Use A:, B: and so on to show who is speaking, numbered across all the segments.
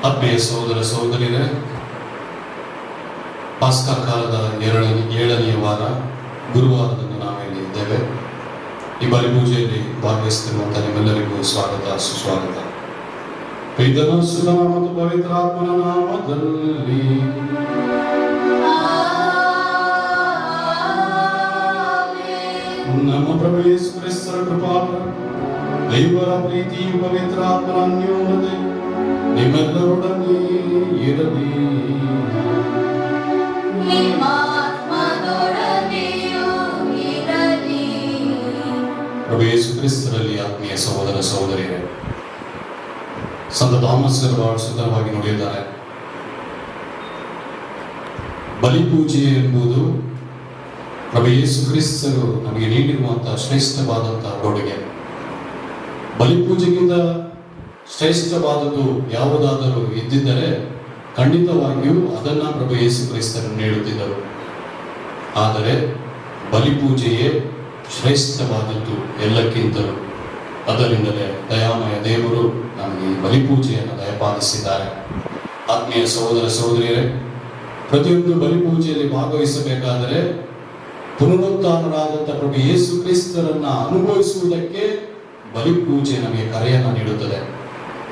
A: ಆತ್ಮೀಯ ಸಹೋದರ ಸಹೋದರಿಯರೇ, ಪಾಸ್ಕಾ ಕಾಲದ ಏಳನೆಯ ವಾರ ಗುರುವಾರದಂದು ನಾವಿಲ್ಲಿ ಇದ್ದೇವೆ. ಈ ಬಲಿಪೂಜೆಯಲ್ಲಿ ಭಾಗವಹಿಸುತ್ತಿರುವಂತಹ ನಿಮ್ಮೆಲ್ಲರಿಗೂ ಸ್ವಾಗತ, ಸುಸ್ವಾಗತ. ಪಿತನ ಸುತನ ಮತ್ತು ಪವಿತ್ರಾತ್ಮನ ನಾಮದಲ್ಲಿ ನಮ್ಮ ಪ್ರಭು ಯೇಸು ಕ್ರಿಸ್ತರ ಕೃಪಾಫಲ, ದೇವರ ಪ್ರೀತಿಯು, ಪವಿತ್ರಾತ್ಮನ ಅನ್ಯೋನ್ಯತೆ ನಿಮ್ಮೆಲ್ಲರೊಡನೆ ಇರಲಿ. ಪ್ರಭು ಯೇಸು ಕ್ರಿಸ್ತರಲ್ಲಿ ಆತ್ಮೀಯ ಸಹೋದರ ಸಹೋದರಿಯರೇ, ಸಂತ ಥಾಮಸ್ ಬಹಳ ಸುಂದರವಾಗಿ ನುಡಿಯುತ್ತಾರೆ. ಬಲಿಪೂಜೆ ಎಂಬುದು ಪ್ರಭು ಯೇಸು ಕ್ರಿಸ್ತರು ನಮಗೆ ನೀಡಿರುವಂತಹ ಶ್ರೇಷ್ಠವಾದಂತಹ ಕೊಡುಗೆ. ಬಲಿಪೂಜೆಗಿಂತ ಶ್ರೇಷ್ಠವಾದದ್ದು ಯಾವುದಾದರೂ ಇದ್ದಿದ್ದರೆ ಖಂಡಿತವಾಗಿಯೂ ಅದನ್ನು ಪ್ರಭು ಯೇಸು ಕ್ರಿಸ್ತರು ನೀಡುತ್ತಿದ್ದರು. ಆದರೆ ಬಲಿಪೂಜೆಯೇ ಶ್ರೇಷ್ಠವಾದದ್ದು ಎಲ್ಲಕ್ಕಿಂತಲೂ. ಅದರಿಂದಲೇ ದಯಾಮಯ ದೇವರು ನಮಗೆ ಬಲಿಪೂಜೆಯನ್ನು ದಯಪಾಲಿಸಿದ್ದಾರೆ. ಆತ್ಮೀಯ ಸಹೋದರ ಸಹೋದರಿಯರೇ, ಪ್ರತಿಯೊಂದು ಬಲಿಪೂಜೆಯಲ್ಲಿ ಭಾಗವಹಿಸಬೇಕಾದರೆ ಪುನರುತ್ಥಾನರಾದಂಥ ಪ್ರಭು ಯೇಸು ಕ್ರಿಸ್ತರನ್ನ ಅನುಭವಿಸುವುದಕ್ಕೆ ಬಲಿಪೂಜೆ ನಮಗೆ ಕರೆಯನ್ನು ನೀಡುತ್ತದೆ.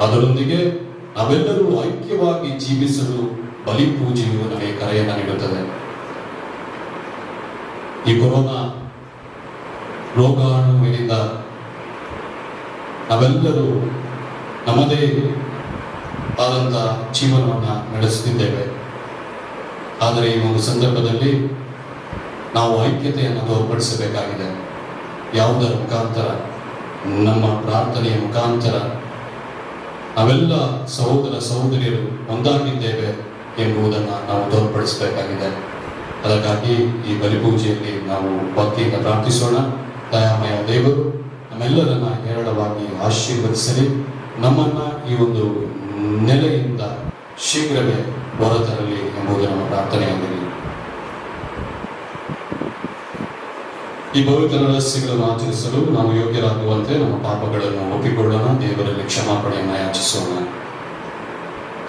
A: ಅದರೊಂದಿಗೆ ನಾವೆಲ್ಲರೂ ಐಕ್ಯವಾಗಿ ಜೀವಿಸಲು ಬಲಿಪೂಜೆಯು ನಮಗೆ ಕರೆಯನ್ನು ನೀಡುತ್ತದೆ. ಈ ಕೊರೋನಾ ರೋಗಾಣುವಿನಿಂದ ನಾವೆಲ್ಲರೂ ನಮ್ಮದೇ ಆದಂಥ ಜೀವನವನ್ನು ನಡೆಸುತ್ತಿದ್ದೇವೆ. ಆದರೆ ಈ ಒಂದು ಸಂದರ್ಭದಲ್ಲಿ ನಾವು ಐಕ್ಯತೆಯನ್ನು ತೋರ್ಪಡಿಸಬೇಕಾಗಿದೆ. ಯಾವುದರ ಮುಖಾಂತರ? ನಮ್ಮ ಪ್ರಾರ್ಥನೆಯ ಮುಖಾಂತರ ನಾವೆಲ್ಲ ಸಹೋದರ ಸಹೋದರಿಯರು ಒಂದಾಗಿದ್ದೇವೆ ಎಂಬುದನ್ನು ನಾವು ತೋರ್ಪಡಿಸಬೇಕಾಗಿದೆ. ಅದಕ್ಕಾಗಿ ಈ ಬಲಿಪೂಜೆಯಲ್ಲಿ ನಾವು ಭಕ್ತಿಯಿಂದ ಪ್ರಾರ್ಥಿಸೋಣ. ದಯಾಮಯ ದೇವರು ನಮ್ಮೆಲ್ಲರನ್ನ ಹೇರಳವಾಗಿ ಆಶೀರ್ವದಿಸಲಿ. ನಮ್ಮನ್ನ ಈ ಒಂದು ನೆಲೆಯಿಂದ ಶೀಘ್ರವೇ ಹೊರತರಲಿ ಎಂಬುದು ನಮ್ಮ ಪ್ರಾರ್ಥನೆಯಾಗಲಿ. ಈ ಪವಿತ್ರ ರಹಸ್ಯಗಳನ್ನು ಆಚರಿಸಲು ನಾವು ಯೋಗ್ಯರಾಗುವಂತೆ ನಮ್ಮ ಪಾಪಗಳನ್ನು ಒಪ್ಪಿಕೊಳ್ಳೋಣ. ದೇವರಲ್ಲಿ ಕ್ಷಮಾಪಣೆಯನ್ನು ಯಾಚಿಸೋಣ.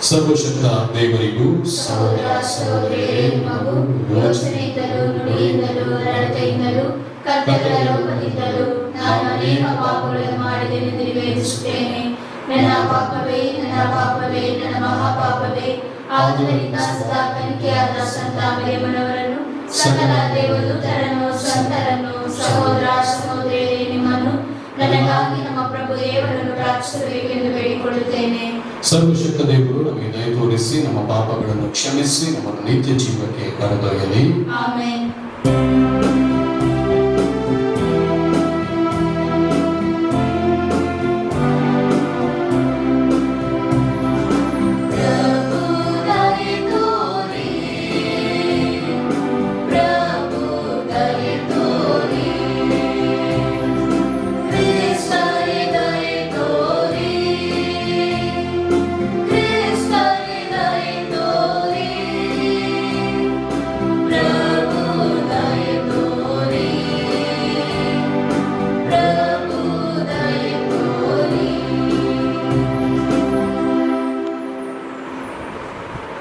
A: ಸರ್ವಶಕ್ತ ದೇವರಿಗೂ
B: ಸಹೋದರ ಸಹೋದರಿಯರೇ, ಮಗು ಯೋಚನೆಯಿಂದಲೂ ನುಡಿಯಿಂದಲೂ ನಡತೆಯಿಂದಲೂ ಕರ್ತವ್ಯಗಳ ಲೋಪದಿಂದಲೂ ನಾನು ಅನೇಕ ಪಾಪಗಳನ್ನು ಮಾಡಿದೆನೆಂದು ನಿವೇದಿಸುತ್ತೇನೆ. ನನ್ನ ಪಾಪವೇ, ನನ್ನ ಪಾಪವೇ, ನನ್ನ ಮಹಾಪಾಪವೇ. ಆದುದರಿಂದ ಸದಾ ಕನಿಕೆಯಾದ ಸಂತ ಮರಿಯಮ್ಮನವರನ್ನು, ಸಕಲ ದೇವದೂತರನ್ನು, ಸಂತರನ್ನು, ಸಹೋದರ ಸಹೋದರಿಯರೇ, ನಿಮ್ಮನ್ನು ನನಗಾಗಿ ನಮ್ಮ ಪ್ರಭು ದೇವರನ್ನು ಪ್ರಾರ್ಥಿಸಬೇಕೆಂದು ಬೇಡಿಕೊಳ್ಳುತ್ತೇನೆ.
A: ಸರ್ವಶಕ್ತ ದೇವರು ನಮಗೆ ದಯ ತೋರಿಸಿ ನಮ್ಮ ಪಾಪಗಳನ್ನು ಕ್ಷಮಿಸಿ ನಮ್ಮನ್ನು ನಿತ್ಯ ಜೀವಕ್ಕೆ ಕರೆದೊಯ್ಯಲಿ.
B: ಆಮೆನ್.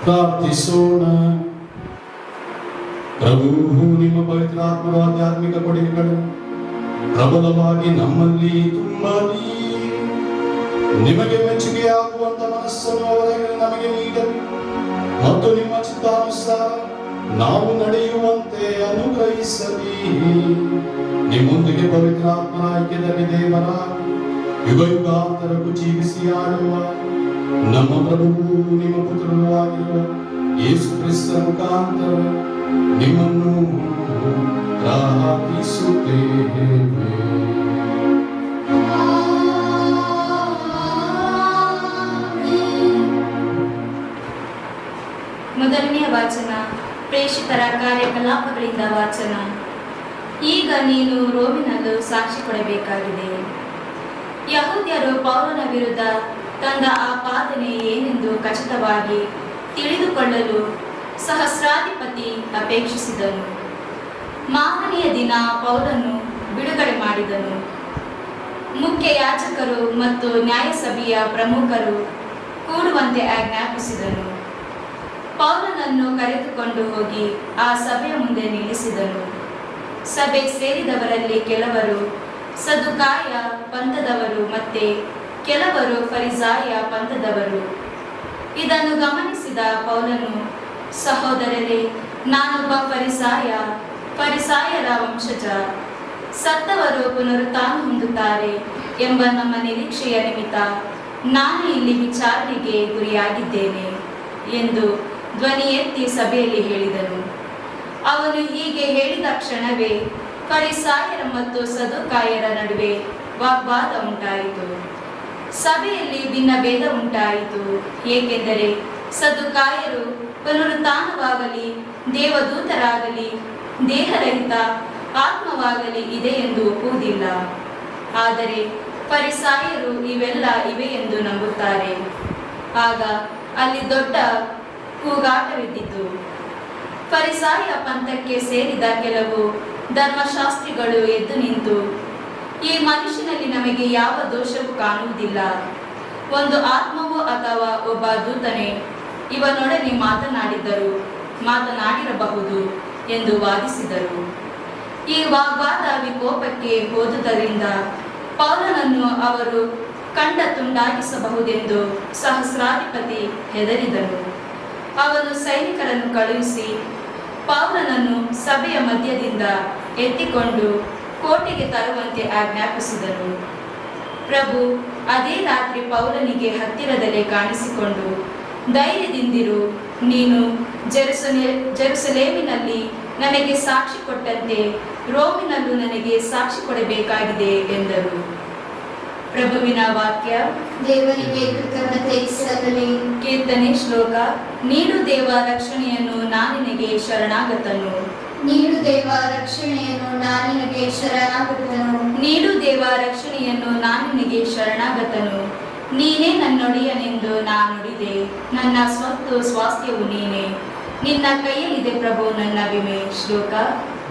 A: ಪ್ರಾರ್ಥಿಸೋಣ. ಪ್ರಭು, ನಿಮ್ಮ ಪವಿತ್ರಾತ್ಮರ ಆಧ್ಯಾತ್ಮಿಕ ಕೊಡುಗೆಗಳು ಪ್ರಬಲವಾಗಿ ನಮ್ಮಲ್ಲಿ ತುಂಬಲಿ. ನಿಮಗೆ ಮೆಚ್ಚುಗೆಯಾಗುವಂತ ಮನಸ್ಸನ್ನು ಅವರಿಗೆ ನಮಗೆ ನೀಡಲಿ ಮತ್ತು ನಿಮ್ಮ ಚಿತ್ತಾನುಸಾರ ನಾವು ನಡೆಯುವಂತೆ ಅನುಗ್ರಹಿಸಲಿ. ನಿಮ್ಮೊಂದಿಗೆ ಪವಿತ್ರಾತ್ಮರ ಐಕ್ಯದಲ್ಲಿ ದೇವರ ಯುಗ ಯುಗಾಂತರಕ್ಕೂ ಜೀವಿಸಿ ಆಡುವ ನಮ್ಮ ಪ್ರಭುವು ನಿಮ್ಮ ಪುತ್ರನೂ ಆಗಿರುವ ಯೇಸು ಕ್ರಿಸ್ತರ ಮುಖಾಂತರ ನಿಮ್ಮನ್ನು ಪ್ರಾರ್ಥಿಸುತ್ತೇವೆ.
B: ಮೊದಲನೆಯ ವಾಚನ, ಪ್ರೇಷಿತರ ಕಾರ್ಯಕಲಾಪಗಳಿಂದ ವಾಚನ. ಈಗ ನೀನು ರೋಮಿನಲ್ಲೂ ಸಾಕ್ಷಿ ಕೊಡಬೇಕಾಗಿದೆ. ಯಹೂದ್ಯರು ಪೌಲನ ವಿರುದ್ಧ ತಂದ ಆಪಾದನೆ ಏನೆಂದು ಖಚಿತವಾಗಿ ತಿಳಿದುಕೊಳ್ಳಲು ಸಹಸ್ರಾಧಿಪತಿ ಅಪೇಕ್ಷಿಸಿದನು. ಮಾರನೆಯ ದಿನ ಪೌಲನ್ನು ಬಿಡುಗಡೆ ಮಾಡಿದನು. ಮುಖ್ಯ ಯಾಜಕರು ಮತ್ತು ನ್ಯಾಯಸಭೆಯ ಪ್ರಮುಖರು ಕೂಡುವಂತೆ ಆಜ್ಞಾಪಿಸಿದನು. ಪೌಲನನ್ನು ಕರೆದುಕೊಂಡು ಹೋಗಿ ಆ ಸಭೆಯ ಮುಂದೆ ನಿಲ್ಲಿಸಿದನು. ಸಭೆ ಸೇರಿದವರಲ್ಲಿ ಕೆಲವರು ಸದುಕಾಯ ಪಂಥದವರು ಮತ್ತೆ ಕೆಲವರು ಫರಿಸಾಯ ಪಂಥದವರು. ಇದನ್ನು ಗಮನಿಸಿದ ಪೌಲನು, ಸಹೋದರರೇ, ನಾನೊಬ್ಬ ಫರಿಸಾಯರ ವಂಶಜ. ಸತ್ತವರು ಪುನರುತ್ಥಾನ ಹೊಂದುತ್ತಾರೆ ಎಂಬ ನಮ್ಮ ನಿರೀಕ್ಷೆಯ ನಿಮಿತ್ತ ನಾನು ಇಲ್ಲಿ ವಿಚಾರಣೆಗೆ ಗುರಿಯಾಗಿದ್ದೇನೆ ಎಂದು ಧ್ವನಿ ಎತ್ತಿ ಸಭೆಯಲ್ಲಿ ಹೇಳಿದನು. ಅವನು ಹೀಗೆ ಹೇಳಿದ ಕ್ಷಣವೇ ಫರಿಸಾಯರ ಮತ್ತು ಸದುಕಾಯರ ನಡುವೆ ವಾಗ್ವಾದ ಉಂಟಾಯಿತು. ಸಭೆಯಲ್ಲಿ ಭಿನ್ನಭೇದ ಉಂಟಾಯಿತು. ಏಕೆಂದರೆ ಸದುಕಾಯರು ಪುನರುತ್ಥಾನವಾಗಲಿ ದೇವದೂತರಾಗಲಿ ದೇಹರಹಿತ ಆತ್ಮವಾಗಲಿ ಇದೆ ಎಂದು ಒಪ್ಪುವುದಿಲ್ಲ. ಆದರೆ ಫರಿಸಾಯರು ಇವೆಲ್ಲ ಇವೆ ಎಂದು ನಂಬುತ್ತಾರೆ. ಆಗ ಅಲ್ಲಿ ದೊಡ್ಡ ಕೂಗಾಟವಿದ್ದಿತು. ಫರಿಸಾಯ ಪಂಥಕ್ಕೆ ಸೇರಿದ ಕೆಲವು ಧರ್ಮಶಾಸ್ತ್ರಿಗಳು ಎದ್ದು ನಿಂತು, ಈ ಮನುಷ್ಯನಲ್ಲಿ ನಮಗೆ ಯಾವ ದೋಷವೂ ಕಾಣುವುದಿಲ್ಲ. ಒಂದು ಆತ್ಮವೋ ಅಥವಾ ಒಬ್ಬ ದೂತನೇ ಇವನೊಡನೆ ಮಾತನಾಡಿರಬಹುದು ಎಂದು ವಾದಿಸಿದರು. ಈ ವಾಗ್ವಾದ ವಿಕೋಪಕ್ಕೆ ಹೋದುದರಿಂದ ಪೌಲನನ್ನು ಅವರು ಕಂಡ ತುಂಡಾಗಿಸಬಹುದೆಂದು ಸಹಸ್ರಾಧಿಪತಿ ಹೆದರಿದನು. ಅವನು ಸೈನಿಕರನ್ನು ಕಳುಹಿಸಿ ಪೌಲನನ್ನು ಸಭೆಯ ಮಧ್ಯದಿಂದ ಎತ್ತಿಕೊಂಡು ಕೋಟೆಗೆ ತರುವಂತೆ ಆಜ್ಞಾಪಿಸಿದನು. ಪ್ರಭು ಅದೇ ರಾತ್ರಿ ಪೌಲನಿಗೆ ಹತ್ತಿರದಲ್ಲೇ ಕಾಣಿಸಿಕೊಂಡು, ಧೈರ್ಯದಿಂದಿರು, ನೀನು ಜೆರುಸಲೇಮಿನಲ್ಲಿ ನನಗೆ ಸಾಕ್ಷಿ ಕೊಟ್ಟಂತೆ ರೋಮಿನಲ್ಲೂ ನನಗೆ ಸಾಕ್ಷಿ ಕೊಡಬೇಕಾಗಿದೆ ಎಂದರು. ಪ್ರಭುವಿನ ವಾಕ್ಯ.
C: ದೇವರಿಗೆ ಕೃತಜ್ಞತೆ ಸಲ್ಲಲಿ.
B: ಕೀರ್ತನೆ ಶ್ಲೋಕ. ನೀಡು ದೇವ ರಕ್ಷಣೆಯನ್ನು ನಾನಿನಗೆ ಶರಣಾಗತನು.
C: ನೀಡು ದೇವ ರಕ್ಷಣೆಯನ್ನು ನಾನಿನಗೆ ಶರಣಾಗತನು.
B: ನೀಡು ದೇವ ರಕ್ಷಣೆಯನ್ನು ನಾನಿನಗೆ ಶರಣಾಗತನು. ನೀನೇ ನನ್ನೊಡೆಯನೆಂದು ನಾನುಡಿದೆ, ನನ್ನ ಸ್ವತ್ತು ಸ್ವಾಸ್ಥ್ಯವು ನೀನೇ. ನಿನ್ನ ಕೈಯಲ್ಲಿದೆ ಪ್ರಭು ನನ್ನ ವಿಮೆ. ಶ್ಲೋಕ.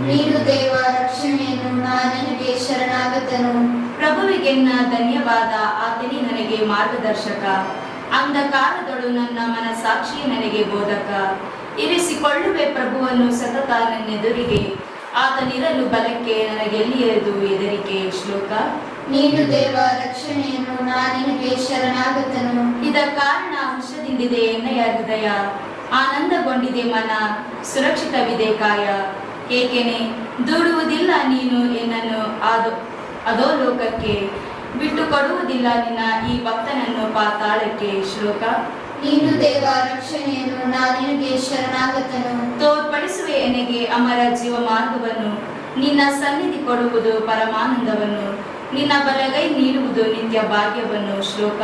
C: ನೀಡು ದೇವ ರಕ್ಷಣೆಯನ್ನು ನಾನಿನಗೆ ಶರಣಾಗತನು.
B: ಪ್ರಭುವಿಗೆನ್ನ ಧನ್ಯವಾದ, ಆತನೇ ನನಗೆ ಮಾರ್ಗದರ್ಶಕ. ಅಂಧಕಾರದಳು ನನ್ನ ಮನಸಾಕ್ಷಿಯೇ ನನಗೆ ಬೋಧಕ. ಇರಿಸಿಕೊಳ್ಳುವೆ ಪ್ರಭುವನ್ನು ಸತತ ನನ್ನೆದುರಿಗೆ, ಆತನಿರಲು ಬಲಕ್ಕೆ ನನಗೆಲ್ಲಿಯದು ಹೆದರಿಕೆ. ಶ್ಲೋಕ.
C: ನೀಡು ದೇವ ರಕ್ಷಣೆಯನ್ನು ನಾನಿನಗೆ ಶರಣಾಗತನು.
B: ಇದ ಕಾರಣ ಹರ್ಷದಿಂದಿದೆ ಎನ್ನಯ ಹೃದಯ, ಆನಂದಗೊಂಡಿದೆ ಮನ, ಸುರಕ್ಷಿತವಿದೆ ಕಾಯ. ಏಕೆನೆ ದೂಡುವುದಿಲ್ಲ ನೀನು ಎನ್ನನ್ನು ಅಧೋಲೋಕಕ್ಕೆ, ಬಿಟ್ಟು ಕೊಡುವುದಿಲ್ಲ ನಿನ್ನ ಈ ಭಕ್ತನನ್ನು ಪಾತಾಳಕ್ಕೆ. ಶ್ಲೋಕ.
C: ನೀಡು ದೇವ ರಕ್ಷಣೆಯನ್ನು ನಾನಿನಗೆ ಶರಣಾಗತನು.
B: ತೋರ್ಪಡಿಸುವೆ ಎನಗೆ ಅಮರ ಜೀವ ಮಾರ್ಗವನ್ನು, ನಿನ್ನ ಸನ್ನಿಧಿ ಕೊಡುವುದು ಪರಮಾನಂದವನ್ನು, ನಿನ್ನ ಬಲಗೈ ನೀಡುವುದು ನಿತ್ಯ ಭಾಗ್ಯವನ್ನು. ಶ್ಲೋಕ.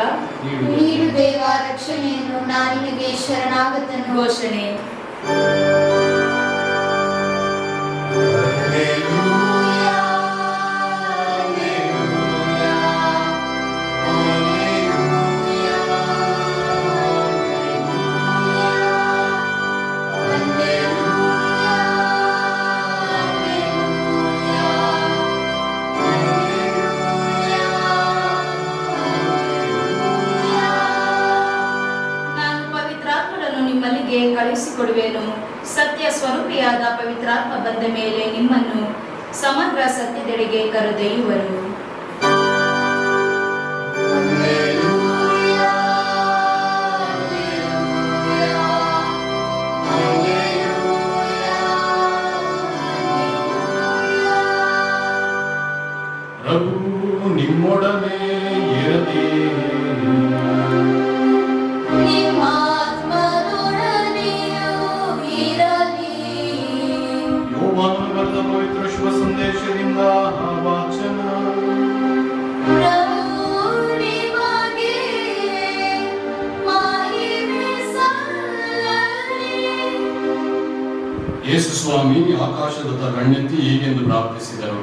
C: ನೀಡು ದೇವ ರಕ್ಷಣೆಯನ್ನು ನಾನಿನಗೆ ಶರಣಾಗತನು.
B: ಘೋಷಣೆ. ನಿಮ್ಮಲ್ಲಿಗೆ ಕಳುಹಿಸಿಕೊಡುವೆನು. ಸತ್ಯ ಸ್ವರೂಪಿಯಾದ ಪವಿತ್ರಾತ್ಮ ಬಂದ ಮೇಲೆ ನಿಮ್ಮನ್ನು ಸಮಗ್ರ ಸತ್ಯದೆಡೆಗೆ ಕರೆದೊಯ್ಯುವರು.
A: ಪ್ರಭು ನಿಮ್ಮೊಡನೆ ಇರಲಿ. ಯೋಹಾನನು ಬರೆದ ಪವಿತ್ರ ಶುಭ ಸಂದೇಶದಿಂದ ವಾಚನ. ಯೇಸು ಸ್ವಾಮಿ ಆಕಾಶದತ್ತ ಕಣ್ಣೆತ್ತಿ ಹೀಗೆಂದು ಪ್ರಾರ್ಥಿಸಿದರು,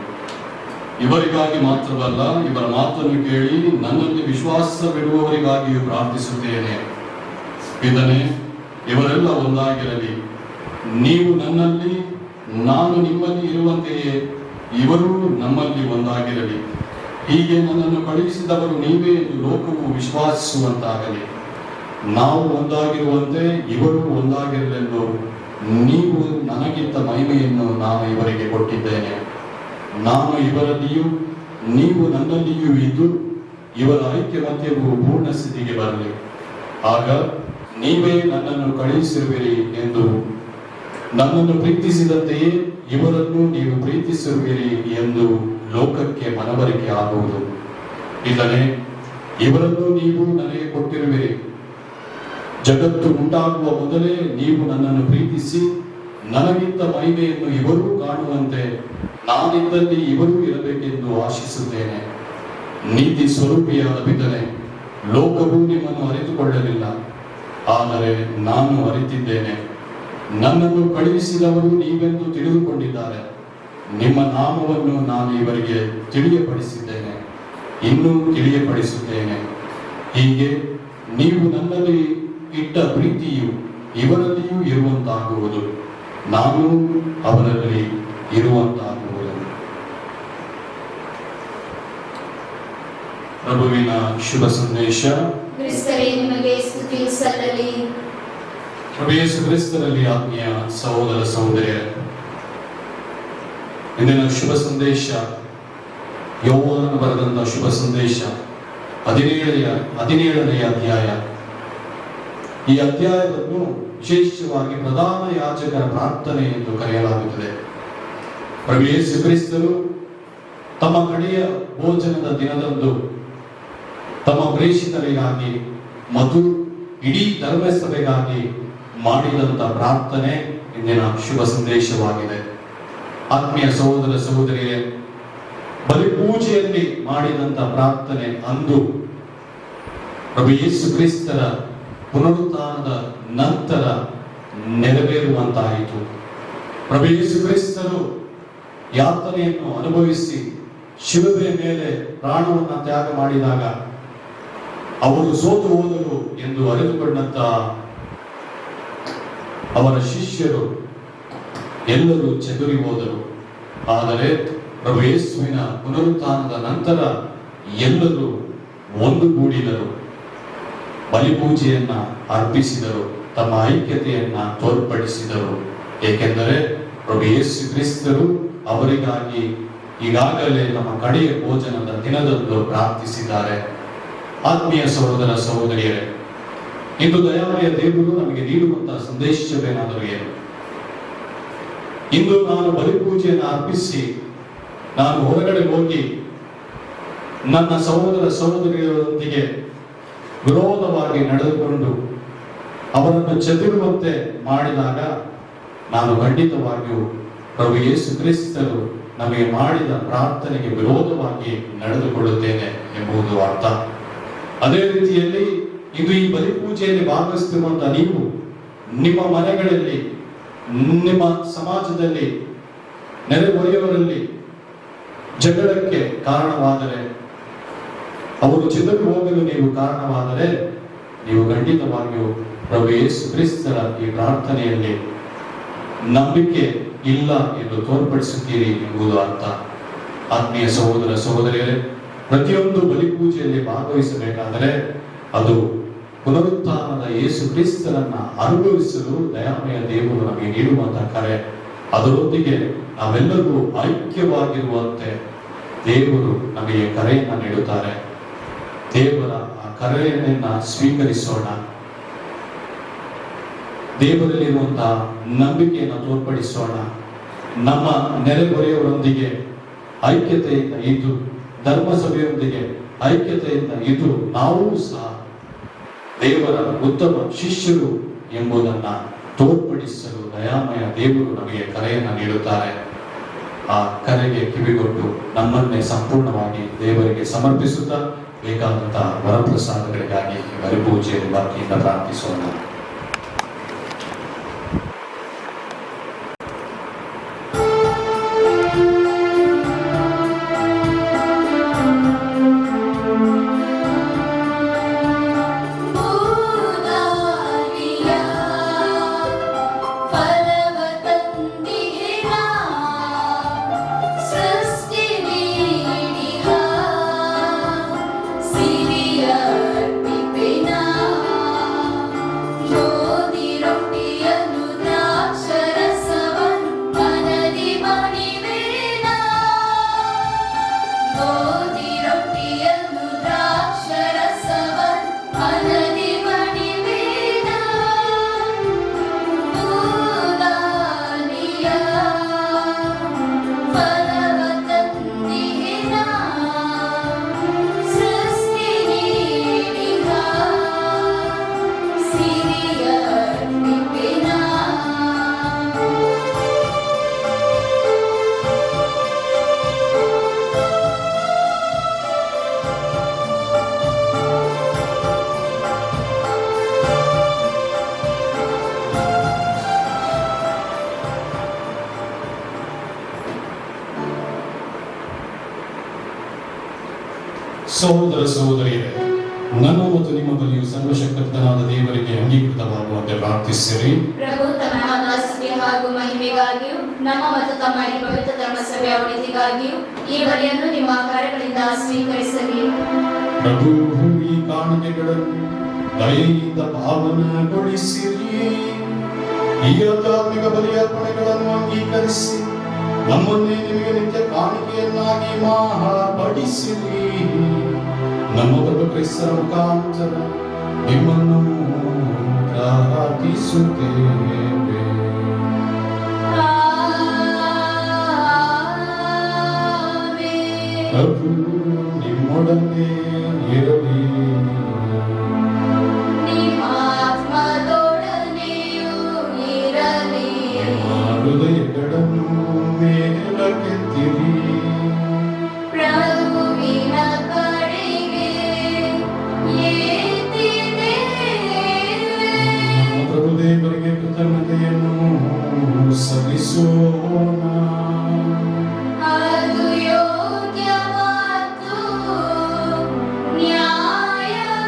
A: ಇವರಿಗಾಗಿ ಮಾತ್ರವಲ್ಲ, ಇವರ ಮಾತನ್ನು ಕೇಳಿ ನನ್ನಲ್ಲಿ ವಿಶ್ವಾಸವಿಡುವವರಿಗಾಗಿಯೂ ಪ್ರಾರ್ಥಿಸುತ್ತೇನೆ. ಪಿತನೇ, ಇವರೆಲ್ಲ ಒಂದಾಗಿರಲಿ. ನೀವು ನನ್ನಲ್ಲಿ, ನಾನು ನಿಮ್ಮಲ್ಲಿ ಇರುವಂತೆಯೇ ಇವರು ನಮ್ಮಲ್ಲಿ ಒಂದಾಗಿರಲಿ. ಹೀಗೆ ನನ್ನನ್ನು ಕಳುಹಿಸಿದವರು ನೀವೇ ಎಂದು ಲೋಕವು ವಿಶ್ವಾಸಿಸುವಂತಾಗಲಿ. ನಾವು ಒಂದಾಗಿರುವಂತೆ ಇವರು ಒಂದಾಗಿರಲೆಂದು ನೀವು ನನಗಿದ್ದ ಮಹಿಮೆಯನ್ನು ನಾನು ಇವರಿಗೆ ಕೊಟ್ಟಿದ್ದೇನೆ. ನಾನು ಇವರಲ್ಲಿಯೂ ನೀವು ನನ್ನಲ್ಲಿಯೂ ಇದ್ದು ಇವರ ಐಕ್ಯಮತ್ಯವು ಪೂರ್ಣ ಸ್ಥಿತಿಗೆ ಬರಲಿ. ಆಗ ನೀವೇ ನನ್ನನ್ನು ಕಳುಹಿಸಿರುವಿರಿ ಎಂದು ನನ್ನನ್ನು ಪ್ರೀತಿಸಿದಂತೆಯೇ ಇವರನ್ನು ನೀವು ಪ್ರೀತಿಸಿರುವಿರಿ ಎಂದು ಲೋಕಕ್ಕೆ ಮನವರಿಕೆ ಆಗುವುದು. ಇಲ್ಲವೇ ಇವರನ್ನು ನೀವು ನನಗೆ ಕೊಟ್ಟಿರುವಿರಿ. ಜಗತ್ತು ಉಂಟಾಗುವ ಮೊದಲೇ ನೀವು ನನ್ನನ್ನು ಪ್ರೀತಿಸಿ ನನಗಿದ್ದ ಮಹಿಮೆಯನ್ನು ಇವರೂ ಕಾಣುವಂತೆ ನಾನಿದ್ದಲ್ಲಿ ಇವರೂ ಇರಬೇಕೆಂದು ಆಶಿಸುತ್ತೇನೆ. ನೀತಿ ಸ್ವರೂಪಿಯಾದ ಪಿತನೇ, ಲೋಕವು ನಿಮ್ಮನ್ನು ಅರಿತುಕೊಳ್ಳಲಿಲ್ಲ, ಆದರೆ ನಾನು ಅರಿತಿದ್ದೇನೆ. ನನ್ನನ್ನು ಕಳುಹಿಸಿದವರು ನೀವೆಂದು ತಿಳಿದುಕೊಂಡಿದ್ದಾರೆ. ನಿಮ್ಮ ನಾಮವನ್ನು ನಾನು ಇವರಿಗೆ ತಿಳಿಯಪಡಿಸಿದ್ದೇನೆ, ಇನ್ನೂ ತಿಳಿಯಪಡಿಸುತ್ತೇನೆ. ಹೀಗೆ ನೀವು ನನ್ನಲ್ಲಿ ಇಟ್ಟ ಪ್ರೀತಿಯು ಇವರಲ್ಲಿಯೂ ಇರುವಂತಾಗುವುದು, ನಾನು ಅವರಲ್ಲಿ ಇರುವಂತಾಗುವುದು. ಪ್ರಭುವಿನ ಶುಭ ಸಂದೇಶ.
C: ಕ್ರಿಸ್ತರೇ ನಿಮಗೆ ಸ್ತುತಿ ಸಲ್ಲಲಿ.
A: ಪ್ರಭು ಯೇಸು ಕ್ರಿಸ್ತರಲ್ಲಿ ಆತ್ಮೀಯ ಸಹೋದರ ಸಹೋದರಿಯರೇ, ಇಂದಿನ ಶುಭ ಸಂದೇಶ ಯೋಹಾನನು ಬರೆದಂತ ಶುಭ ಸಂದೇಶ 17ನೇ ಅಧ್ಯಾಯ. ಈ ಅಧ್ಯಾಯವನ್ನು ವಿಶೇಷವಾಗಿ ಪ್ರಧಾನ ಯಾಜಕರ ಪ್ರಾರ್ಥನೆ ಎಂದು ಕರೆಯಲಾಗುತ್ತದೆ. ಪ್ರಭು ಯೇಸು ಕ್ರಿಸ್ತರು ತಮ್ಮ ಕಡೆಯ ಭೋಜನದ ದಿನದಂದು ತಮ್ಮ ಪ್ರೇಷಿತರಿಗಾಗಿ ಮತ್ತು ಇಡೀ ಧರ್ಮಸಭೆಗಾಗಿ ಮಾಡಿದಂತ ಪ್ರಾರ್ಥನೆ ಇಂದಿನ ಶುಭ ಸಂದೇಶವಾಗಿದೆ. ಆತ್ಮೀಯ ಸಹೋದರ ಸಹೋದರಿಯರೇ, ಬಲಿಪೂಜೆಯಲ್ಲಿ ಮಾಡಿದಂತ ಪ್ರಾರ್ಥನೆ ಅಂದು ಪ್ರಭು ಯೇಸು ಕ್ರಿಸ್ತರ ಪುನರುತ್ಥಾನದ ನಂತರ ನೆರವೇರುವಂತಾಯಿತು. ಪ್ರಭು ಯೇಸು ಕ್ರಿಸ್ತರು ಯಾತನೆಯನ್ನು ಅನುಭವಿಸಿ ಶಿಲುಬೆಯ ಮೇಲೆ ಪ್ರಾಣವನ್ನು ತ್ಯಾಗ ಮಾಡಿದಾಗ ಅವರು ಸೋತು ಹೋದರು ಎಂದು ಅರಿತುಕೊಂಡಂತ ಅವರ ಶಿಷ್ಯರು ಎಲ್ಲರೂ ಚದುರಿ ಹೋದರು. ಆದರೆ ಪ್ರಭು ಯೇಸುವಿನ ಪುನರುತ್ಥಾನದ ನಂತರ ಎಲ್ಲರೂ ಒಂದುಗೂಡಿದರು, ಬಲಿಪೂಜೆಯನ್ನ ಅರ್ಪಿಸಿದರು, ತಮ್ಮ ಐಕ್ಯತೆಯನ್ನ ತೋರ್ಪಡಿಸಿದರು. ಏಕೆಂದರೆ ಪ್ರಭು ಯೇಸು ಕ್ರಿಸ್ತರು ಅವರಿಗಾಗಿ ಈಗಾಗಲೇ ನಮ್ಮ ಕಡೆಯ ಭೋಜನದ ದಿನದಂದು ಪ್ರಾರ್ಥಿಸಿದ್ದಾರೆ. ಆತ್ಮೀಯ ಸಹೋದರ ಸಹೋದರಿಯರೇ, ಇಂದು ದಯಾಮಯ ದೇವರು ನಮಗೆ ನೀಡುವಂತಹ ಸಂದೇಶವೇನಾದರೂ ಏನು? ಇಂದು ನಾನು ಬಲಿಪೂಜೆಯನ್ನು ಅರ್ಪಿಸಿ ನಾನು ಹೊರಗಡೆ ಹೋಗಿ ನನ್ನ ಸಹೋದರ ಸಹೋದರಿಯರೊಂದಿಗೆ ವಿರೋಧವಾಗಿ ನಡೆದುಕೊಂಡು ಅವರನ್ನು ಚದುರುವಂತೆ ಮಾಡಿದಾಗ ನಾನು ಖಂಡಿತವಾಗಿಯೂ ಪ್ರಭು ಯೇಸು ಕ್ರಿಸ್ತರು ನಮಗೆ ಮಾಡಿದ ಪ್ರಾರ್ಥನೆಗೆ ವಿರೋಧವಾಗಿ ನಡೆದುಕೊಳ್ಳುತ್ತೇನೆ ಎಂಬುದು ಅರ್ಥ. ಅದೇ ರೀತಿಯಲ್ಲಿ ಇದು ಈ ಬಲಿಪೂಜೆಯಲ್ಲಿ ಭಾಗವಹಿಸುತ್ತಿರುವಂತಹ ನೀವು ನಿಮ್ಮ ಮನೆಗಳಲ್ಲಿ, ನಿಮ್ಮ ಸಮಾಜದಲ್ಲಿ, ನೆರೆಹೊರೆಯವರಲ್ಲಿ ಜಗಳಕ್ಕೆ ಕಾರಣವಾದರೆ, ಅವರು ಚದುರಿ ಹೋಗಲು ನೀವು ಕಾರಣವಾದರೆ, ನೀವು ಖಂಡಿತವಾಗಿಯೂ ಪ್ರಭು ಯೇಸು ಕ್ರಿಸ್ತರ ಈ ಪ್ರಾರ್ಥನೆಯಲ್ಲಿ ನಂಬಿಕೆ ಇಲ್ಲ ಎಂದು ತೋರ್ಪಡಿಸುತ್ತೀರಿ ಎಂಬುದು ಅರ್ಥ. ಆತ್ಮೀಯ ಸಹೋದರ ಸಹೋದರಿಯರೇ, ಪ್ರತಿಯೊಂದು ಬಲಿಪೂಜೆಯಲ್ಲಿ ಭಾಗವಹಿಸಬೇಕಾದರೆ ಅದು ಪುನರುತ್ಥಾನದ ಯೇಸು ಕ್ರಿಸ್ತರನ್ನ ಅನುಭವಿಸಲು ದಯಾಮಯ ದೇವರು ನಮಗೆ ನೀಡುವಂತಹ ಕರೆ. ಅದರೊಂದಿಗೆ ನಾವೆಲ್ಲರೂ ಐಕ್ಯವಾಗಿರುವಂತೆ ದೇವರು ನಮಗೆ ಕರೆಯನ್ನು ನೀಡುತ್ತಾರೆ. ದೇವರ ಆ ಕರೆಯನ್ನ ಸ್ವೀಕರಿಸೋಣ. ದೇವರಲ್ಲಿರುವಂತಹ ನಂಬಿಕೆಯನ್ನು ತೋರ್ಪಡಿಸೋಣ. ನಮ್ಮ ನೆರೆಹೊರೆಯವರೊಂದಿಗೆ ಐಕ್ಯತೆಯಿಂದ ಇದ್ದು, ಧರ್ಮಸಭೆಯೊಂದಿಗೆ ಐಕ್ಯತೆಯಿಂದ ಇದ್ದು, ನಾವು ಸಹ ದೇವರ ಉತ್ತಮ ಶಿಷ್ಯರು ಎಂಬುದನ್ನು ತೋರ್ಪಡಿಸಲು ದಯಾಮಯ ದೇವರು ನಮಗೆ ಕರೆಯನ್ನು ನೀಡುತ್ತಾರೆ. ಆ ಕರೆಗೆ ಕಿವಿಗೊಟ್ಟು ನಮ್ಮನ್ನೇ ಸಂಪೂರ್ಣವಾಗಿ ದೇವರಿಗೆ ಸಮರ್ಪಿಸುತ್ತಾ ಬೇಕಾದಂತಹ ವರಪ್ರಸಾದಗಳಿಗಾಗಿ ಬಲಿಪೂಜೆಯಲ್ಲಿ ಬಾಕಿಯಿಂದ ಪ್ರಾರ್ಥಿಸೋಣ. ಸಹೋದರ ಸಹೋದರಿಯರೇ, ನನ್ನ ಮತ್ತು ನಿಮ್ಮ ಬಳಿಯು ಸರ್ವಶಕ್ತನಾದ ದೇವರಿಗೆ ಅಂಗೀಕೃತವಾಗುವಂತೆ ಪ್ರಾರ್ಥಿಸಿರಿ.
C: ಪ್ರಭು ತಮ್ಮ ನಾಮಕ್ಕೆ ಹಾಗೂ ಮಹಿಮೆಗಾಗಿಯೂ ನಮ್ಮ ಮತ್ತು ತಮ್ಮ ಈ ಪವಿತ್ರ ಧರ್ಮಸಭೆಯ ಒಳಿತಿಗಾಗಿಯೂ ಈ ಬಲಿಯನ್ನು ನಿಮ್ಮ ಕಾರ್ಯಗಳಿಂದ ಸ್ವೀಕರಿಸಲಿ.
A: ಪ್ರಭು ಈ ಕಾಣಿಕೆಗಳನ್ನು ದಯೆಯಿಂದ ಪಾವನಗೊಳಿಸಿರಿ. ಈ ಆಧ್ಯಾತ್ಮಿಕ ಬಲಿಯರ್ಪಣೆಗಳನ್ನು ಅಂಗೀಕರಿಸಿ ನಮ್ಮನ್ನೇ ನಿಮಗೆ ನಿತ್ಯ ಕಾಣಿಕೆಯನ್ನಾಗಿ ಮಹಾಪಡಿಸಿರಿ. ನಮ್ಮ ಪ್ರಭು ಕ್ರಿಸ್ತರ ಮುಖಾಂತರ ನಿಮ್ಮನ್ನು ಪ್ರಾರ್ಥಿಸುತ್ತೇವೆ. ಪ್ರಭು ನಿಮ್ಮೊಡನೆ ಇರಲಿ. ಹೃದಯಗಳನ್ನು ಮೇಲಕ್ಕೆತ್ತಿರಿ.
C: ಪ್ರಭುವಿನ ಕಡೆಗೆ ಎತ್ತಿದೆ.
A: ಪ್ರಭು ದೇವರಿಗೆ ಕೃತಜ್ಞತೆಯನ್ನು ಸಲ್ಲಿಸೋಣ.
C: ಅದು ಯೋಗ್ಯ ಮತ್ತು ನ್ಯಾಯವಾಗಿದೆ.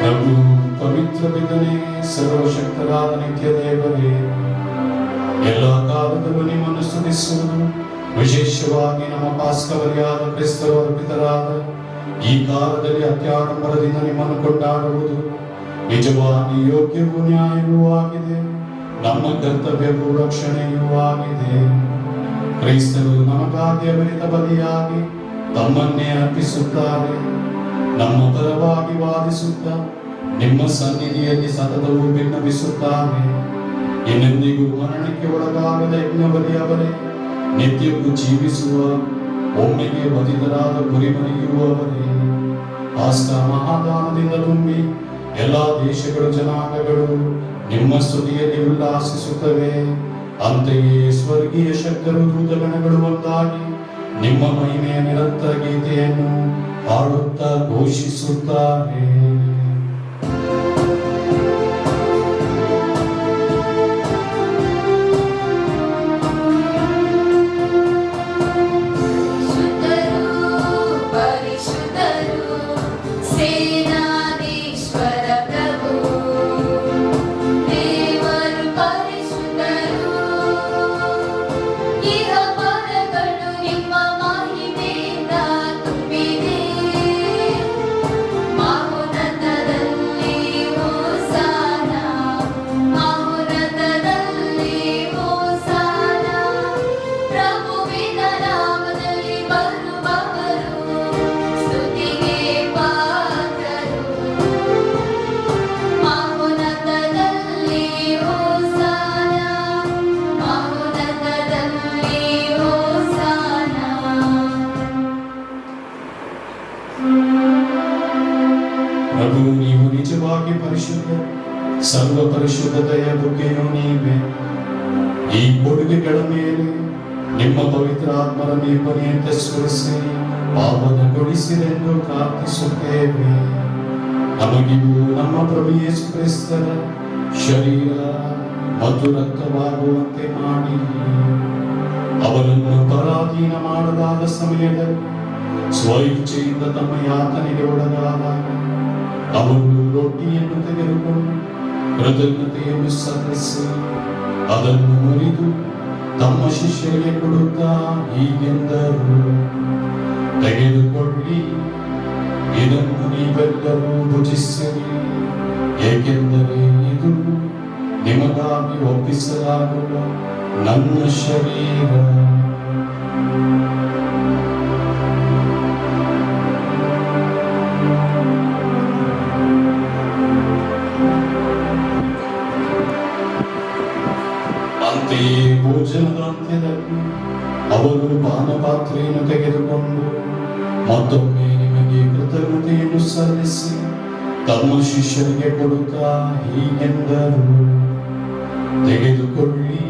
A: ಪ್ರಭು ಪವಿತ್ರ ಪಿತನೇ, ಸರ್ವಶಕ್ತರಾದ ನಿತ್ಯ ದೇವರೇ, ಎಲ್ಲ ಕಾಲದಲ್ಲೂ ನಿಮ್ಮನ್ನು ಸ್ತುತಿಸುವುದು, ವಿಶೇಷವಾಗಿ ನಮ್ಮ ಪಾಸ್ಕವರಿಯಾದ ಕ್ರಿಸ್ತರು ಅರ್ಪಿತರಾದ ಈ ಕಾಲದಲ್ಲಿ ಅತ್ಯಾಡಂಬರದಿಂದ ನಿಮ್ಮನ್ನು ಕೊಂಡಾಡುವುದು ನಿಜವಾಗಿ ಯೋಗ್ಯವೂ ನ್ಯಾಯವೂ ಆಗಿದೆ. ನಮ್ಮ ಕರ್ತವ್ಯವೂ ರಕ್ಷಣೆಯೂ ಆಗಿದೆ. ಕ್ರೈಸ್ತರು ನಮಗಾಗಿ ಅಮೃತ ಬಲಿಯಾಗಿ ತಮ್ಮನ್ನೇ ಅರ್ಪಿಸುತ್ತಾರೆ. ನಮ್ಮ ಪರವಾಗಿ ವಾದಿಸುತ್ತಾ ನಿಮ್ಮ ಸನ್ನಿಧಿಯಲ್ಲಿ ಸತತವೂ ಭಿನ್ನವಿಸುತ್ತಾರೆ. ಇನ್ನೆಂದಿಗೂ ಮರಣಕ್ಕೆ ಒಳಗಾಗದ ಯಜ್ಞಬಲಿಯವರೇ, ನಿತ್ಯವೂ ಜೀವಿಸುವ ಒಮ್ಮೆಗೆ ಬದಿತರಾದ ಗುರಿಮನೆಯಿರುವವರೇ, ಪಾಸ್ಕ ಮಹಾದಾನದಿಂದ ತುಂಬಿ ಎಲ್ಲಾ ದೇಶಗಳು ಜನಾಂಗಗಳು ನಿಮ್ಮ ಸ್ತುತಿಯಲ್ಲಿ ಉಲ್ಲಾಸಿಸುತ್ತವೆ. ಅಂತೆಯೇ ಸ್ವರ್ಗೀಯ ಶಕ್ತರು ದೂತಗಣಗಳು ಒಂದಾಗಿ ನಿಮ್ಮ ಮಹಿಮೆಯ ನಿರಂತರ ಗೀತೆಯನ್ನು ಹಾಡುತ್ತಾ ಘೋಷಿಸುತ್ತಾರೆ. ಪ್ರಭು, ನೀವು ನಿಜವಾಗಿ ಪರಿಶುದ್ಧ, ಸರ್ವ ಪರಿಶುದ್ಧತೆಯ ಬುಗ್ಗೆಯೂ ನೀವೇ. ಈ ಕೊಡುಗೆಗಳ ಮೇಲೆ ನಿಮ್ಮ ಪವಿತ್ರ ಆತ್ಮರ ನಿರ್ಭನೆಯಂತೆ ಸ್ಮರಿಸಿ ಪಾವನಗೊಳಿಸಿರೆಂದು ಪ್ರಾರ್ಥಿಸುತ್ತೇವೆ. ನಮಗಿಗೂ ನಮ್ಮ ಪ್ರಭು ಯೇಸು ಕ್ರಿಸ್ತರ ಶರೀರ ಮತ್ತು ರಕ್ತವಾಗುವಂತೆ ಮಾಡಿ ಅವರನ್ನು ಪರಾಧೀನ ಮಾಡಲಾದ ಸಮಯದಲ್ಲಿ ಸ್ವಇಚ್ಛೆಯಿಂದ ತಮ್ಮ ಯಾತನೆಗೆ ಒಳಗಾದಾಗ ಅವರು ರೊಟ್ಟಿಯನ್ನು ತೆಗೆದುಕೊಂಡು ಕೃತಜ್ಞತೆಯನ್ನು ಸಲ್ಲಿಸಿ ಅದನ್ನು ಮುರಿದು ತಮ್ಮ ಶಿಷ್ಯರಿಗೆ ಕೊಡುತ್ತಾ ಹೀಗೆಂದರು, ತೆಗೆದುಕೊಳ್ಳಿ, ಇದನ್ನು ನೀವೆಲ್ಲರೂ ಭುಜಿಸಿರಿ, ಏಕೆಂದರೆ ಇದು ನಿಮಗಾಗಿ ಒಪ್ಪಿಸಲಾಗುವ ನನ್ನ ಶರೀರ. ಅಂತೆಯೇ ಭೋಜನದ ಅಂತ್ಯದಲ್ಲಿ ಅವರು ಪಾನಪಾತ್ರೆಯನ್ನು ತೆಗೆದುಕೊಂಡು ಮತ್ತೊಮ್ಮೆ ನಿಮಗೆ ಕೃತಜ್ಞತೆಯನ್ನು ಸಲ್ಲಿಸಿ ತಮ್ಮ ಶಿಷ್ಯರಿಗೆ ಕೊಡುತ್ತಾ ಹೀಗೆಂದರು, ತೆಗೆದುಕೊಳ್ಳಿ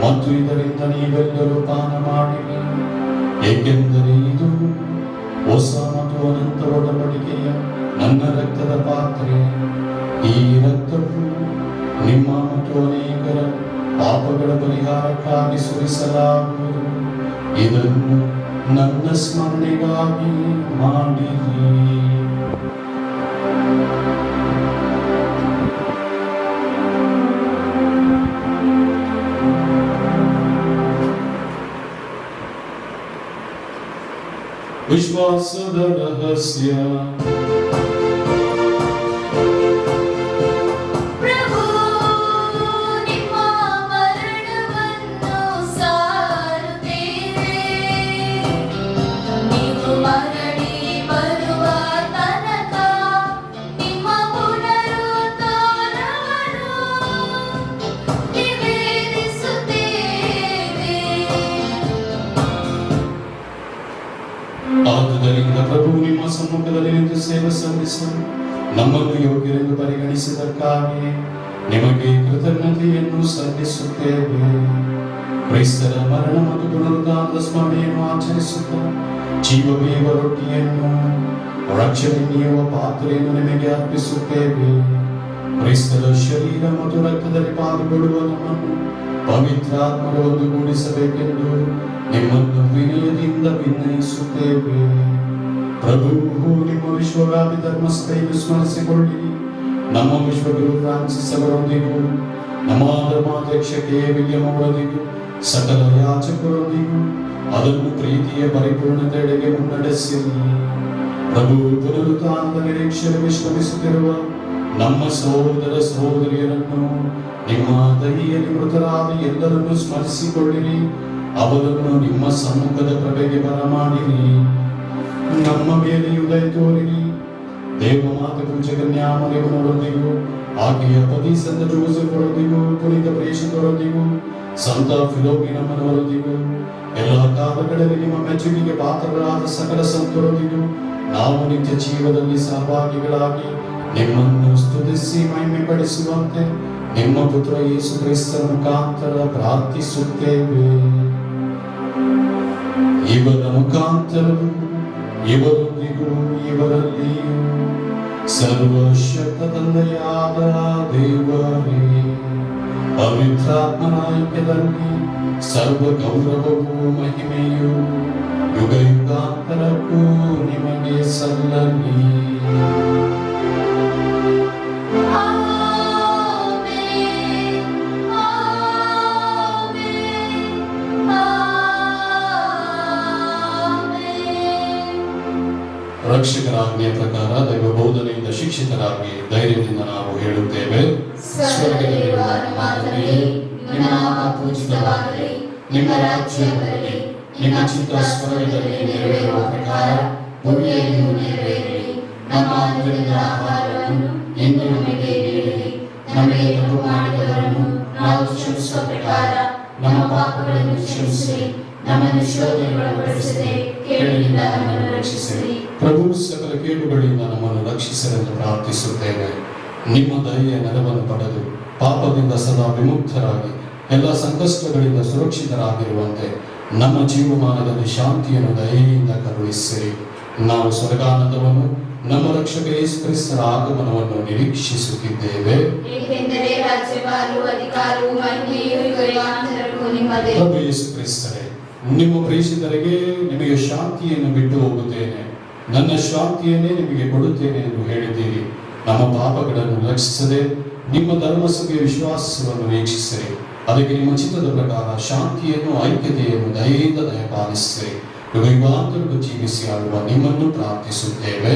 A: ಮತ್ತು ಇದರಿಂದ ನೀವೆಲ್ಲರೂ ಪಾನ ಮಾಡಿರಿ, ಏಕೆಂದರೆ ಇದು ಹೊಸ ಮತ್ತು ಅನಂತ ಒಡಂಬಡಿಕೆಯ ನನ್ನ ರಕ್ತದ ಪಾತ್ರೆ. ಈ ರಕ್ತವು ನಿಮ್ಮ ಮತ್ತು ಅನೇಕರ ಪಾಪಗಳ ಪರಿಹಾರಕ್ಕಾಗಿ ಸುರಿಸಲಾಗುವುದು. ಇದನ್ನು ನನ್ನ ಸ್ಮರಣೆಗಾಗಿ ಮಾಡಿರಿ. ವಿಶ್ವಾಸದ ರಹಸ್ಯ.
C: ಪ್ರಭು ನಿಮ್ಮ ಮರಣವನ್ನು ಸಾರುತ್ತೇವೆ, ನೀವು ಮರಳಿ ಬರುವ ತನಕ ನಿಮ್ಮ ಪುನರುತ್ಥಾನವನ್ನು ನಿವೇದಿಸುತ್ತೇವೆ.
A: ಆದುದರಿಂದ ಪ್ರಭು ನಿಮ್ಮ ಸಮ್ಮುಖದಲ್ಲಿ ನಿಂತು ಸೇವೆ ಸಲ್ಲಿಸಲು ನಮ್ಮನ್ನು ಯೋಗ್ಯರೆಂದು ಪರಿಗಣಿಸಿದಕ್ಕಾಗಿ ನಿಮಗೆ ಕೃತಜ್ಞತೆಯನ್ನು ಸಲ್ಲಿಸುತ್ತೇವೆ. ಕ್ರೈಸ್ತರ ಮರಣ ಮತ್ತು ಪುನರುತ್ಥಾನದ ಸ್ಮರಣೆಯನ್ನು ಆಚರಿಸುತ್ತಾ ಜೀವವೇವ ರೊಟ್ಟಿಯನ್ನು ರಕ್ಷಣೆ ನೀಡುವ ಪಾತ್ರೆಯನ್ನು ನಿಮಗೆ ಅರ್ಪಿಸುತ್ತೇವೆ. ಕ್ರೈಸ್ತರ ಶರೀರ ಮತ್ತು ರಕ್ತದಲ್ಲಿ ಪಾಲ್ಗೊಳ್ಳುವ ನಮ್ಮನ್ನು ಪವಿತ್ರಾತ್ಮರ ಒಂದುಗೂಡಿಸಬೇಕೆಂದು ನಿಮ್ಮನ್ನು ವಿನಯದಿಂದ ವಿನಯಿಸುತ್ತೇವೆ. ಪ್ರಭು ನಿಮ್ಮ ವಿಶ್ವವ್ಯಾಪಿ ಧರ್ಮಸ್ಥೆಯನ್ನು ಸ್ಮರಿಸಿಕೊಳ್ಳಿ. ನಮ್ಮ ವಿಶ್ವಗುರು ಫ್ರಾನ್ಸಿಸ್ ಅವರೊಂದಿಗೂ ನಮ್ಮ ಧರ್ಮಾಧ್ಯಕ್ಷ ಕೆ ವಿಲಿಯಂ ಅವರೊಂದಿಗೂ ಸಕಲ ಯಾಚಕರೊಂದಿಗೂ ಅದನ್ನು ಪ್ರೀತಿಯ ಪರಿಪೂರ್ಣತೆಯೆಡೆಗೆ ಮುನ್ನಡೆಸಿರಿ. ಪ್ರಭು ಪುನರುತ್ಥಾನದ ನಿರೀಕ್ಷೆಯಲ್ಲಿ ವಿಶ್ರಮಿಸುತ್ತಿರುವ ನಮ್ಮ ಸಹೋದರ ಸಹೋದರಿಯರನ್ನು ನಿಮ್ಮ ದಯೆಯಲ್ಲಿ ಮೃತರಾದ ಎಲ್ಲರನ್ನು ಸ್ಮರಿಸಿಕೊಳ್ಳಿರಿ. ಅವರನ್ನು ನಿಮ್ಮ ಸಮ್ಮುಖದ ಪ್ರಭೆಗೆ ಬರಮಾಡಿರಿ. ನಮ್ಮ ಮೇಲೆ ಉದಯ ತೋರಿರಿ. ದೇವಮಾತೆ ಪೂಜಕನ್ಯಾಮರಿಯವರೊಂದಿಗೂ ಆಕೆಯ ಪತಿ ಸಂತ ಜೋಸೆಫರೊಂದಿಗೂ ಪುನೀತ ಪ್ರೇಷಿತರೊಂದಿಗೂ ಸಂತ ಫಿಲೋಮಿನಮ್ಮನವರೊಂದಿಗೂ ಎಲ್ಲ ಕಾಲಗಳಲ್ಲಿ ನಿಮ್ಮ ಮೆಚ್ಚುಗೆಗೆ ಪಾತ್ರರಾದ ಸಕಲ ಸಂತರೊಂದಿಗೂ ನಾವು ನಿತ್ಯ ಜೀವದಲ್ಲಿ ಸಹಭಾಗಿಗಳಾಗಿ ನಿಮ್ಮನ್ನು ಸ್ತುತಿಸಿ ಮಹಿಮೆ ಪಡಿಸುವಂತೆ ನಿಮ್ಮ ಪುತ್ರ ಯೇಸು ಕ್ರಿಸ್ತರ ಮುಖಾಂತರ ಪ್ರಾರ್ಥಿಸುತ್ತೇವೆ. ಇವರ ಮುಖಾಂತರವೂ ಇವರೊಂದಿಗೂ ಇವರಲ್ಲಿಯೂ ಸರ್ವಶಕ್ತ ತಂದೆಯಾದ ದೇವರೇ, ಪವಿತ್ರಾತ್ಮನ ಐಕ್ಯದಲ್ಲಿ ಸರ್ವ ಗೌರವವೂ ಮಹಿಮೆಯೂ ಯುಗ ಯುಗಾಂತರಕ್ಕೂ ನಿಮಗೆ ಸಲ್ಲಲಿ. ರಕ್ಷಕರ ಆಜ್ಞೆಯ ಪ್ರಕಾರ ದೈವ ಬೋಧನೆಯಿಂದ ಶಿಕ್ಷಿತರಾಗಿ ಧೈರ್ಯದಿಂದ ನಾವು ಹೇಳುತ್ತೇವೆ.
C: ಸ್ವರ್ಗದಲ್ಲಿರುವ ನಮ್ಮ ತಂದೆಯೇ, ನಿಮ್ಮ ನಾಮ ಪೂಜಿತವಾಗಲಿ, ನಿಮ್ಮ ರಾಜ್ಯ ಬರಲಿ, ನಿಮ್ಮ ಚಿತ್ತ ಸ್ವರ್ಗದಲ್ಲಿ ನೆರವೇರುವ ಪ್ರಕಾರ ಭೂಮಿಯಲ್ಲಿಯೂ ನೆರವೇರಲಿ. ನಮ್ಮ ಅನುದಿನದ ಆಹಾರವನ್ನು ಇಂದು ನಮಗೆ ನೀಡಿರಿ. ನಮಗೆ ತಪ್ಪು ಮಾಡಿದವರನ್ನು ನಾವು ಕ್ಷಮಿಸುವ ಪ್ರಕಾರ ನಮ್ಮ ಪಾಪಗಳನ್ನು ಕ್ಷಮಿಸಿರಿ. ನಮ್ಮನ್ನು ಶೋಧನೆಗೊಳಪಡಿಸದೆ ಕೇಡಿನಿಂದ ನಮ್ಮನ್ನು ರಕ್ಷಿಸಿರಿ.
A: ಪ್ರಭು ಸಕಲ ಕೇಡುಗಳಿಂದ ನಮ್ಮನ್ನು ರಕ್ಷಿಸಲೆಂದು ಪ್ರಾರ್ಥಿಸುತ್ತೇವೆ. ನಿಮ್ಮ ದಯೆಯ ನೆರವನ್ನು ಪಡೆದು ಪಾಪದಿಂದ ಸದಾ ವಿಮುಕ್ತರಾಗಿ ಎಲ್ಲ ಸಂಕಷ್ಟಗಳಿಂದ ಸುರಕ್ಷಿತರಾಗಿರುವಂತೆ ನಮ್ಮ ಜೀವಮಾನದಲ್ಲಿ ಶಾಂತಿಯನ್ನು ದಯೆಯಿಂದ ಕರುಣಿಸಿರಿ. ನಾವು ಸ್ವರ್ಗಾನಂದವನ್ನು ನಮ್ಮ ರಕ್ಷಕ ಯೇಸು ಕ್ರಿಸ್ತರ ಆಗಮನವನ್ನು ನಿರೀಕ್ಷಿಸುತ್ತಿದ್ದೇವೆ.
C: ಏಕೆಂದರೆ ರಾಜ್ಯಭಾರವು ಅಧಿಕಾರವು ಮಹಿಮೆಯು ಯುಗಾಂತರಕ್ಕೂ ನಿಮ್ಮದೇ.
A: ಪ್ರಭು ಯೇಸು ಕ್ರಿಸ್ತರೇ, ನಿಮ್ಮ ಪ್ರೇಷಿತರಿಗೆ ನಿಮಗೆ ಶಾಂತಿಯನ್ನು ಬಿಟ್ಟು ಹೋಗುತ್ತೇನೆ, ನನ್ನ ಶಾಂತಿಯನ್ನೇ ನಿಮಗೆ ಕೊಡುತ್ತೇನೆ ಎಂದು ಹೇಳಿದ್ದೀರಿ. ನಮ್ಮ ಪಾಪಗಳನ್ನು ಲಕ್ಷಿಸದೆ ನಿಮ್ಮ ಧರ್ಮಸಭೆಯ ವಿಶ್ವಾಸವನ್ನು ವೀಕ್ಷಿಸಿರಿ. ಅದಕ್ಕೆ ನಿಮ್ಮ ಚಿತ್ತದ ಪ್ರಕಾರ ಶಾಂತಿಯನ್ನು ಐಕ್ಯತೆಯನ್ನು ದಯೆಯಿಂದ ದಯಪಾಲಿಸಿರಿ. ಯುಗಾಂತರಕ್ಕೂ ಜೀವಿಸಿ ಆಳುವ ನಿಮ್ಮನ್ನು ಪ್ರಾರ್ಥಿಸುತ್ತೇವೆ.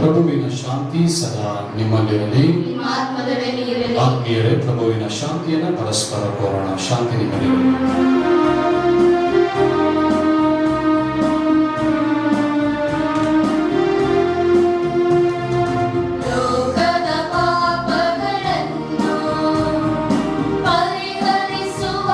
A: ಪ್ರಭುವಿನ ಶಾಂತಿ ಸದಾ ನಿಮ್ಮಲ್ಲಿರಲಿ. ಆತ್ಮೀಯರೇ, ಪ್ರಭುವಿನ ಶಾಂತಿಯನ್ನು ಪರಸ್ಪರ ಕೋರೋಣ. ಶಾಂತಿ ನಿಮ್ಮಲ್ಲಿರಲಿ.
C: ಪರಿಹರಿಸುವ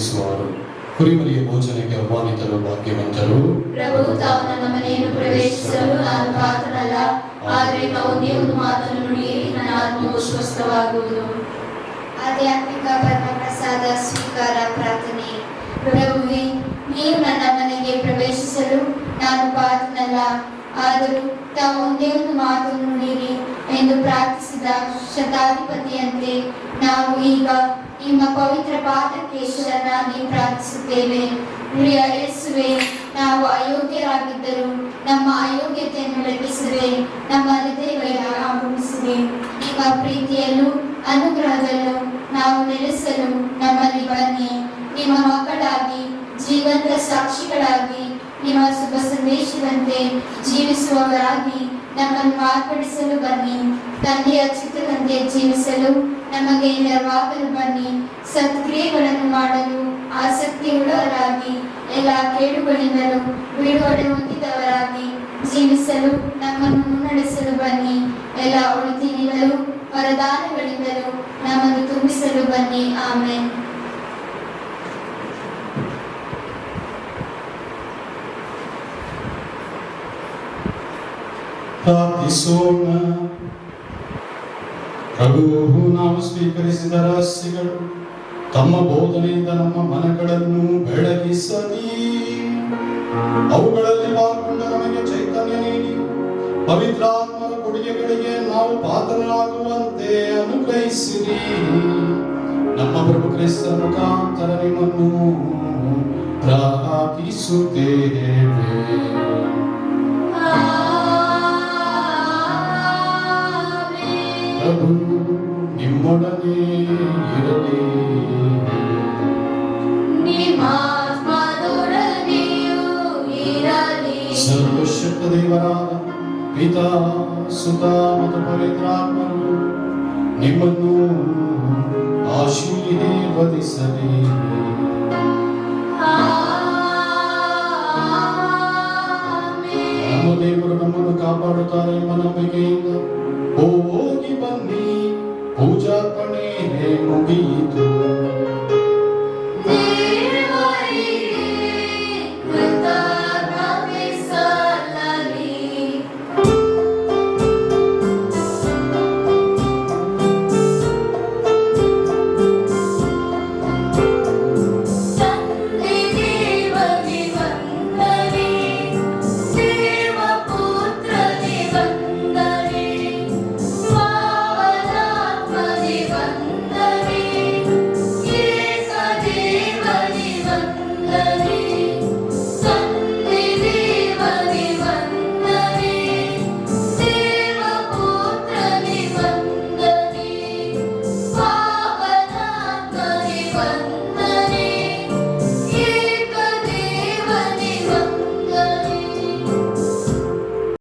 A: ಆನಂದಿಸುವರು. ಕುರಿಮರಿಯ ಭೋಜನಕ್ಕೆ ಆಹ್ವಾನಿತರು ಭಾಗ್ಯವಂತರು.
C: ಪ್ರಭು ತಾವು ನನ್ನ ಮನೆಯನ್ನು ಪ್ರವೇಶಿಸಲು ನಾನು ಪಾತ್ರನಲ್ಲ, ಆದರೆ ತಾವು ಒಂದು ಮಾತನ್ನು ನುಡಿಯಿರಿ, ನನ್ನ ಆತ್ಮವು ಸ್ವಸ್ಥವಾಗುವುದು.
D: ಆಧ್ಯಾತ್ಮಿಕ ಪರಮಪ್ರಸಾದ ಸ್ವೀಕಾರ ಪ್ರಾರ್ಥನೆ. ಪ್ರಭುವೇ, ನೀವು ನನ್ನ ಮನೆಗೆ ಪ್ರವೇಶಿಸಲು ನಾನು ಪಾತ್ರನಲ್ಲ, ಆದರೂ ತಾವು ಒಂದೇ ಒಂದು ಮಾತನ್ನು ನುಡಿಯಿರಿ ಎಂದು ಪ್ರಾರ್ಥಿಸಿದ ಶತಾಧಿಪತಿಯಂತೆ ನಾವು ಈಗ ನಿಮ್ಮ ಪವಿತ್ರ ಪಾದಕ್ಕೆ ಶರಣಾಗಿ ಪ್ರಾರ್ಥಿಸುತ್ತೇವೆ. ಪ್ರಿಯ ಯೇಸುವೆ, ನಾವು ಅಯೋಗ್ಯರಾಗಿದ್ದರೂ ನಮ್ಮ ಅಯೋಗ್ಯತೆಯನ್ನು ಲೆಕ್ಕಿಸದೆ ನಮ್ಮ ಹೃದಯಗಳಿಗೆ ಆಗಮಿಸಿದೆ. ನಿಮ್ಮ ಪ್ರೀತಿಯಲ್ಲೂ ಅನುಗ್ರಹದಲ್ಲೂ ನಾವು ನೆಲೆಸಲು ನಮ್ಮಲ್ಲಿ ಬನ್ನಿ. ನಿಮ್ಮ ಮಕ್ಕಳಾಗಿ ಜೀವಂತ ಸಾಕ್ಷಿಗಳಾಗಿ ನಿಮ್ಮ ಶುಭ ಸಂದೇಶದಂತೆ ಜೀವಿಸುವವರಾಗಿ ನಮ್ಮನ್ನು ಮಾರ್ಪಡಿಸಲು ಬನ್ನಿ. ತಂದೆಯ ಚಿತ್ತದಂತೆ ಜೀವಿಸಲು ನಮಗೆ ನೆರವಾಗಲು ಬನ್ನಿ. ಸತ್ಕ್ರಿಯೆಗಳನ್ನು ಮಾಡಲು ಆಸಕ್ತಿಯುಳ್ಳವರಾಗಿ ಎಲ್ಲ ಕೇಡುಗಳಿಂದಲೂ ಬಿಡುಗಡೆ ಹೊಂದಿದವರಾಗಿ ಜೀವಿಸಲು ನಮ್ಮನ್ನು ಮುನ್ನಡೆಸಲು ಬನ್ನಿ. ಎಲ್ಲ ಒಳಿತಿನಿಂದಲೂ ವರದಾನಗಳಿಂದಲೂ ನಮ್ಮನ್ನು ತುಂಬಿಸಲು ಬನ್ನಿ. ಆಮೆನ್.
A: ಪ್ರಾರ್ಥಿಸೋಣ. ಪ್ರಭು ನಾವು ಸ್ವೀಕರಿಸಿದ ರಹಸ್ಯಗಳು ತಮ್ಮ ಬೋಧನೆಯಿಂದ ನಮ್ಮ ಮನಗಳನ್ನು ಬೆಳಗಿಸಲಿ. ಅವುಗಳಲ್ಲಿ ಪಾಲ್ಗೊಂಡ ನಮಗೆ ಚೈತನ್ಯ ನೀಡಿ ಪವಿತ್ರಾತ್ಮರ ಕೊಡುಗೆಗಳಿಗೆ ನಾವು ಪಾತ್ರರಾಗುವಂತೆ ಅನುಗ್ರಹಿಸಿರಿ. ನಮ್ಮ ಪ್ರಭು ಕ್ರಿಸ್ತರ ಮುಖಾಂತರ ನಿಮ್ಮನ್ನು ಪ್ರಾರ್ಥಿಸುತ್ತೇವೆ. ಪ್ರಭು ನಿಮ್ಮೊಡನೆ ಇರಲಿ. ಸರ್ವಶಕ್ತ ದೇವರಾದ ಪಿತಾ, ಸುತ ಮತ್ತು ಪವಿತ್ರಾತ್ಮರು ನಿಮ್ಮನ್ನು ಆಶೀರ್ವದಿಸಲಿ. ನಮ್ಮ ದೇವರು ನಮ್ಮನ್ನು ಕಾಪಾಡುತ್ತಾರೆ ಎಂಬ ನಂಬಿಕೆಯಿಂದ ಹೋಗಿ ಬನ್ನಿ. ಪೂಜಾರ್ಪಣೆ ಮುಗಿಯಿತು.